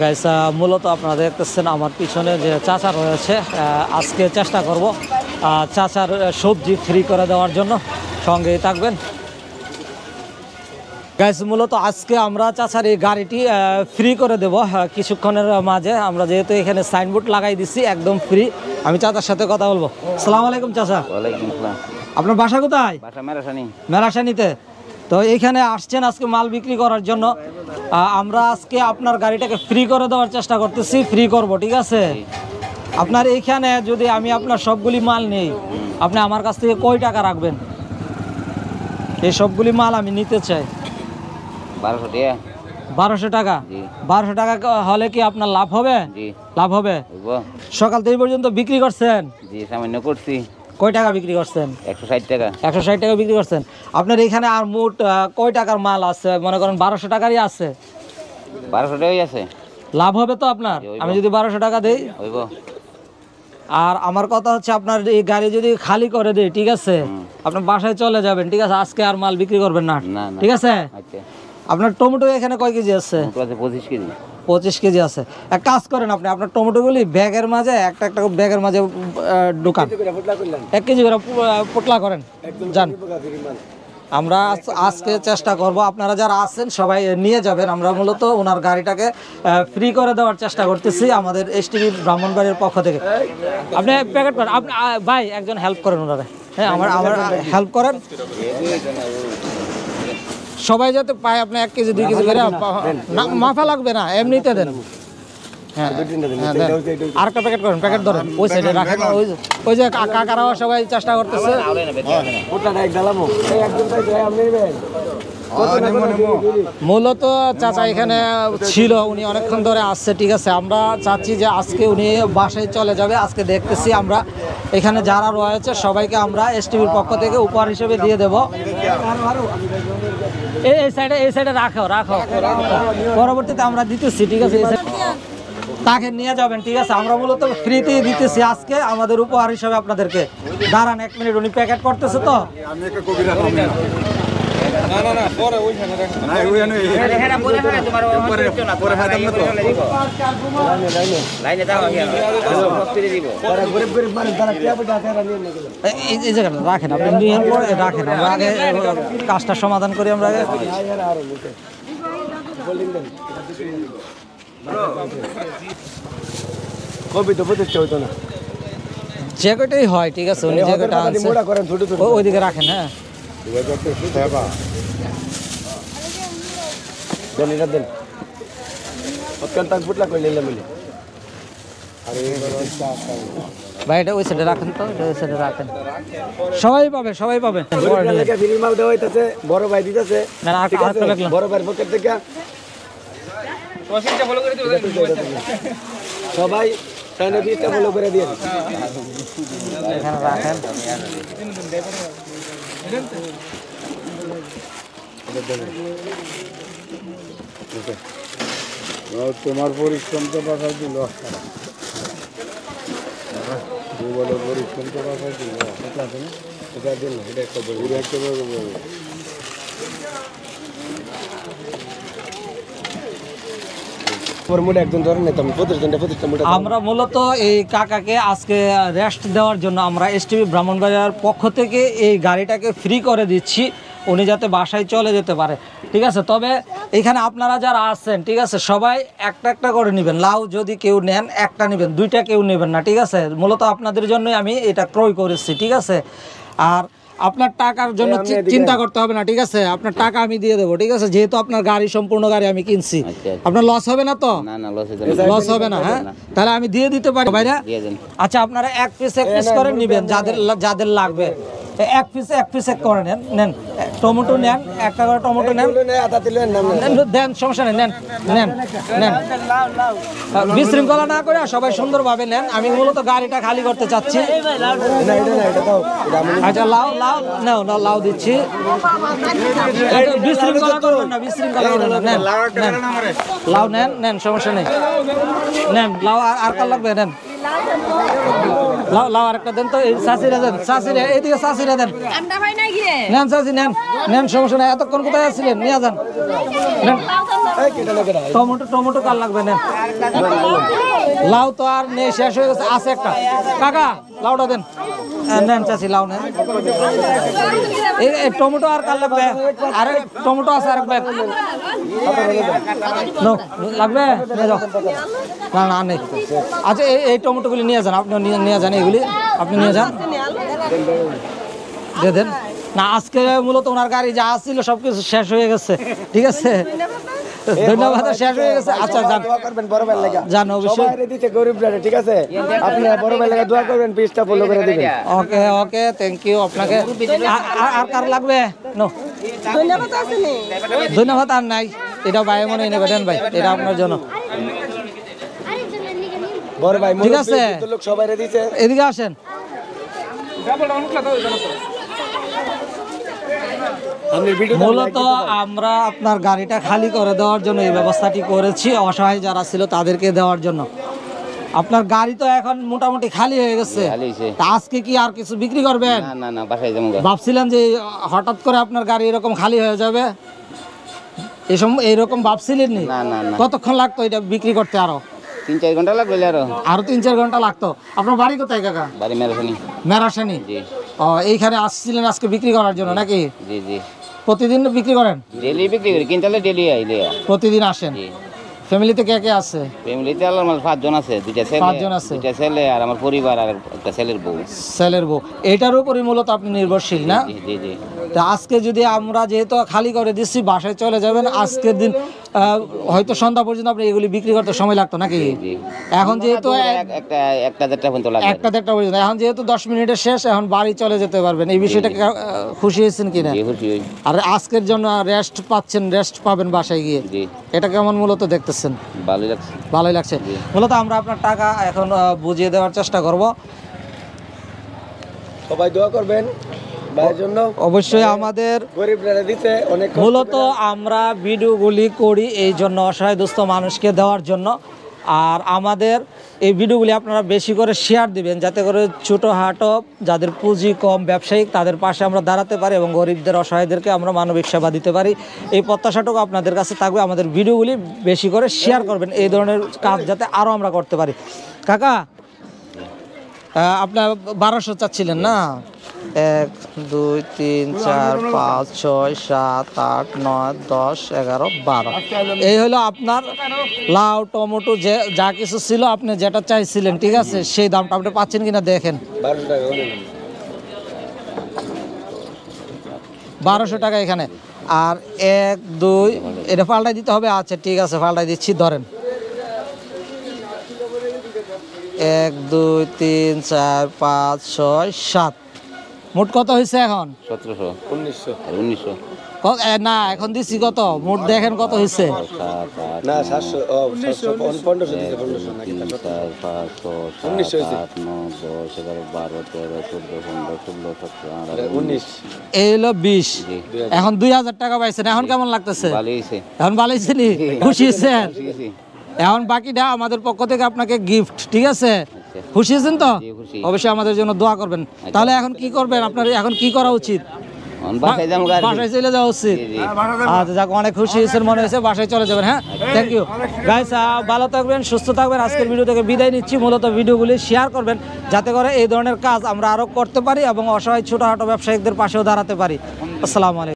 Guys মূলত আপনারা দেখতেছেন আমার পিছনে যে চাচা রয়েছে, আজকে চেষ্টা করব চাচার সবজি ফ্রি করে দেওয়ার জন্য, সঙ্গেই থাকবেন। গাইস মূলত আজকে আমরা চাচার এই গাড়িটি ফ্রি করে দেব কিছুক্ষণের মাঝে। আমরা যেহেতু এখানে সাইনবোর্ড লাগাই দিচ্ছি একদম ফ্রি। আমি চাচার সাথে কথা বলবো। আসসালামু আলাইকুম চাচা। ওয়ালাইকুম আসসালাম। আপনার বাসা কোথায়? বাসা মেরাসানি। মেরাসানিতে। তো এইখানে আসছেন আজকে মাল বিক্রি করার জন্য। আমরা আজকে আপনার গাড়িটাকে ফ্রি করে দেওয়ার চেষ্টা করতেছি, ফ্রি করব, ঠিক আছে? আপনার এইখানে যদি আমি আপনার সবগুলি মাল নেই, আপনি আমার কাছ থেকে কয় টাকা রাখবেন? এই সবগুলি মাল আমি নিতে চাই। 1200 টাকা। 1200 টাকা? 1200 টাকা হলে কি আপনার লাভ হবে? লাভ হবে। সকাল থেকে পর্যন্ত বিক্রি করছেন? জি, সামান্য করছি। কয় টাকা বিক্রি করছেন? 160 টাকা। 160 টাকা বিক্রি করছেন। আপনার এখানে আর মোট কয় টাকার মাল আছে? মনে করেন 1200 টাকারই আছে। 1200 টাকাই আছে। লাভ হবে তো আপনার? আমি যদি 1200 টাকা দেই? হইব। আর আমার কথা হচ্ছে আপনার এই গাড়ি যদি খালি করে দেই, ঠিক আছে, আপনার বাসায় চলে যাবেন, ঠিক আছে? আজকে আর মাল বিক্রি করবেন না, ঠিক আছে? আচ্ছা। আপনার টমেটো এখানে কয় কেজি আছে? 25 কেজি। 25 কেজি আছে। এক কাজ করেন, আপনি আপনার টমেটোগুলি ব্যাগের মাঝে একটা ব্যাগের মাঝে ঢুকান। 1 কেজি করে পোটলা করেন, যান। আমরা আজকে চেষ্টা করব, আপনারা যারা আছেন সবাই নিয়ে যাবেন। আমরা মূলত ওনার গাড়িটাকে ফ্রি করে দেওয়ার চেষ্টা করতেছি আমাদের এসটিভি ব্রাহ্মণবাড়ির পক্ষ থেকে। আপনি প্যাকেট করেন, আপনি ভাই একজন হেল্প করেন ওনারা। হ্যাঁ, আমার হেল্প করেন, সবাই যাতে পায়। আপনি 1 কেজি 2 কেজি করে মাফা লাগবে না, এমনিতে দেন। হ্যাঁ, আর একটা প্যাকেট করেন, প্যাকেট ধরেন, ওই সাইডে রাখেন। ওই যে কাকারাও সবাই চেষ্টা করতেছে। মূলত চাচা এখানে ছিল, উনি অনেকক্ষণ ধরে আসছে, ঠিক আছে? আমরা চাচ্ছি যে আজকে উনি বাসায় চলে যাবে। আজকে দেখতেছি আমরা এখানে যারা রয়েছে সবাইকে আমরা এসটিভির পক্ষ থেকে উপহার হিসেবে দিয়ে দেব। এই সাইডে রাখো, পরবর্তীতে আমরা দিতেছি, ঠিক আছে? তাকে নিয়ে যাবেন, ঠিক আছে? আমরা মূলত ফ্রিতেই দিতেছি আজকে আমাদের উপহার হিসেবে আপনাদেরকে। দাঁড়ান 1 মিনিট, উনি প্যাকেট করতেছে তো। এই জায়গাটা রাখেন, আপনি নিয়ে পরে রাখেন। আমরা আগে কাজটা সমাধান করি। আমরা আগে যে কয়টাই হয়, ঠিক আছে? উনি যে কয়টা ওইদিকে রাখেন। হ্যাঁ, ভাই এটা ওই সাইডে রাখেন তো, ওই সাইডে রাখেন। সবাই পাবে, সবাই পাবে। বড় ভাই দিতেছে, বড় ভাইয়ের পকেট থেকে সবাই 20টা ফলো করে দিয়ে এখানে রাখেন। তোমার পরিশ্রম তো বাসায় দিল, পরিশ্রম তো বাসায় দিল। এটা দিল, এটা একটা আমরা মূলত এই কাকাকে আজকে রেস্ট দেওয়ার জন্য আমরা এসটিভি ব্রাহ্মণবাড়িয়ার পক্ষ থেকে এই গাড়িটাকে ফ্রি করে দিচ্ছি, উনি যাতে বাসায় চলে যেতে পারে, ঠিক আছে? তবে এখানে আপনারা যারা আছেন, ঠিক আছে, সবাই একটা করে নেবেন। লাউ যদি কেউ নেন একটা নেবেন, 2টা কেউ নেবেন না, ঠিক আছে? মূলত আপনাদের জন্যই আমি এটা ক্রয় করেছি, ঠিক আছে? আর আপনার টাকার জন্য চিন্তা করতে হবে না, ঠিক আছে? আপনার টাকা আমি দিয়ে দেবো, ঠিক আছে? যেহেতু আপনার গাড়ি, সম্পূর্ণ গাড়ি আমি কিনছি। আপনার লস হবে না তো? লস হবে না। হ্যাঁ, তাহলে আমি দিয়ে দিতে পারি ভাইরা। আচ্ছা, আপনারা এক পিস করে নেবেন, যাদের লাগবে। এক পিস করে নেন। টমেটো নেন, একটা করে টমেটো নেন, দেন, সমস্যা নেই, নেন। বিশৃঙ্খলা না করে সবাই সুন্দরভাবে নেন। আমি মূলত গাড়িটা খালি করতে চাচ্ছি। আচ্ছা, লাউ দিচ্ছি। বিশৃঙ্খলা করবেন না, নেন। লাউ নেন, সমস্যা নেই, নেন। লাউ আর কার লাগবে? নেন। লাও লাও আরেকটা দেন তো, এই চাচিরা দেন, চাচিরা এইদিকে চাচিরা দেন। আমরা ভাই নাই গিয়ে নেন চাচি নেন, নেন সমস্যা নাই। এতক্ষণ কোথায় আসছিলেন, নিয়ে যান। নেন টমেটো, টমেটো কার লাগবে নেন। লাউ তো আর নেই, শেষ হয়ে গেছে, আছে একটা। কাকা লাউটা দেন। নেন চাচি লাউ নেন। এই টমেটো আর কার লাগবে? আরে টমেটো আছে আরেক ব্যাগ। নো লাগবে, নিয়ে যাও। না না নেই। আচ্ছা এই টমেটোগুলি নিয়ে যান, আপনি নিয়ে যান, এগুলি আপনি নিয়ে যান, দিয়ে দেন। না আজকে মূলত ওনার গাড়ি যা আসছিল সবকিছু শেষ হয়ে গেছে, ঠিক আছে, ধন্যবাদ, শেষ হয়ে গেছে। আচ্ছা যান, যান অবশ্যই। গরিবরা ঠিক আছে, আপনি বড় ভাই লাগা দোয়া করবেন, পেজটা ফলো করে দিবেন। ওকে ওকে, থ্যাংক ইউ আপনাকে। আর কার লাগবে? নো ধন্যবাদ আর নাই, এটা ভাই মনে নেবে, দেন ভাই, এটা আপনার জন্য। বড় ভাই ঠিক আছে, লোক সবাই দিছে। এদিকে আসেন। মূলত আমরা আপনার গাড়িটা খালি করে দেওয়ার জন্য এই ব্যবস্থাটি করেছি, অসহায় যারা ছিল তাদেরকে দেওয়ার জন্য। আপনার গাড়ি তো এখন মোটামুটি খালি হয়ে গেছে, খালি হয়েছে। তা আজকে কি আর কিছু বিক্রি করবেন? না না না, বাসায় যাবো। ভাবছিলেন যে হঠাৎ করে আপনার গাড়ি এরকম খালি হয়ে যাবে, এইরকম ভাবছিলেন নি? না না না, কতক্ষণ লাগতো এটা বিক্রি করতে? আরো 3-4 ঘন্টা লাগবে আরো 3-4 ঘন্টা লাগতো। আপনার বাড়ি কোথায় কাকা? বাড়ি মেরাশানি। মেরাশানি। জি ও এইখানে আসছিলেন আজকে বিক্রি করার জন্য নাকি? জি জি, প্রতিদিন বিক্রি করেন? ডেলি বিক্রি করি, কিনতালে ডেলি আইলে। প্রতিদিন আসেন? জি। ফ্যামিলিতে কে কে আছে? ফ্যামিলিতে আল্লাহ আমার 5 জন আছে, 2টা ছেলে। 5 জন আছে। 2টা ছেলে আর আমার পরিবার আর একটা ছেলের বউ। ছেলের বউ, এইটার উপরই মূলত আপনি নির্ভরশীল না? জি জি জি। তা আজকে যদি আমরা যেহেতু খালি করে দিচ্ছি, বাসায় চলে যাবেন, আজকের দিন হয়তো সন্ধ্যা পর্যন্ত আপনি এগুলি বিক্রি করতে সময় লাগতো নাকি? জি। এখন যেহেতু একটা দেড়টা পর্যন্ত লাগবে। 1টা-1:30 পর্যন্ত, এখন যেহেতু 10 মিনিটের শেষ, এখন বাড়ি চলে যেতে পারবেন। এই বিষয়টা খুশি হয়েছেন কিনা? জি খুশি হই। আর আজকের জন্য রেস্ট পাচ্ছেন, রেস্ট পাবেন বাসায় গিয়ে, জি এটা কেমন মূলত দেখতেছেন? ভালোই লাগছে। ভালোই লাগছে। মূলত আমরা আপনার টাকা এখন বুঝিয়ে দেওয়ার চেষ্টা করব। সবাই দোয়া করবেন ভাইয়ের জন্য। অবশ্যই আমাদের গরিবরা দিতে অনেক কষ্ট মূলত করে। আমরা ভিডিওগুলি করি এই জন্য, অসহায় দুস্থ মানুষকে দেওয়ার জন্য। আর আমাদের এই ভিডিওগুলি আপনারা বেশি করে শেয়ার দিবেন, যাতে করে ছোটোখাটো যাদের পুঁজি কম, ব্যবসায়িক, তাদের পাশে আমরা দাঁড়াতে পারি এবং গরিবদের, অসহায়দেরকে আমরা মানবিক সেবা দিতে পারি। এই প্রত্যাশাটুকু আপনাদের কাছে থাকবে। আমাদের ভিডিওগুলি বেশি করে শেয়ার করবেন, এই ধরনের কাজ যাতে আরও আমরা করতে পারি। কাকা আপনার 1200 চাচ্ছিলেন না? 1 2 3 4 5 6 7 8 9 10 11 12, এই হলো আপনার লাউ, টমেটো, যে যা কিছু ছিল আপনি যেটা চাইছিলেন, ঠিক আছে, সেই দামটা আপনি পাচ্ছেন কিনা দেখেন। 12 টাকা হলো না। 1200 টাকা এখানে। আর 1 2 এটা পাল্টাই দিতে হবে। আচ্ছা ঠিক আছে, পাল্টাই দিচ্ছি, ধরেন। 1 2 3 4 5 6 7, মোট কত হয়েছে এখন? 1700 1900 আর 1900। না এখন দিচ্ছি কত, মোট দেখেন কত হয়েছে। 7 8 না 700 ও 1500 দিতে 1500 নাকি 3 4 5 6 1900 7 8 9 10 11 12 13 14 15 16 17 18 19 এই হলো 20, জি। এখন 2000 টাকা পাইছেন। এখন কেমন লাগতেছে? ভালোই হয়েছে। এখন ভালো হয়েছে নি? খুশি হয়েছেন? খুশি হয়েছি। এখন বাকিটা আমাদের পক্ষ থেকে আপনাকে গিফট, ঠিক আছে? খুশি হয়েছেন তো? জি, খুশি। অবশ্যই আমাদের জন্য দোয়া করবেন। তাহলে এখন কি করবেন? আপনার এখন কি করা উচিত? বাসায় যাবো, বাসায় চলে যাওয়া উচিত। জি, জি। আচ্ছা যাক, অনেক খুশি হয়েছেন মনে হয়েছে, বাসায় চলে যাবেন। হ্যাঁ, থ্যাংক ইউ গাইস, ভালো থাকবেন, সুস্থ থাকবেন। আজকের ভিডিও থেকে বিদায় নিচ্ছি। মূলত ভিডিওগুলি শেয়ার করবেন, যাতে করে এই ধরনের কাজ আমরা আরও করতে পারি এবং অসহায় ছোটোখাটো ব্যবসায়িকদের পাশেও দাঁড়াতে পারি। আসসালামু আলাইকুম।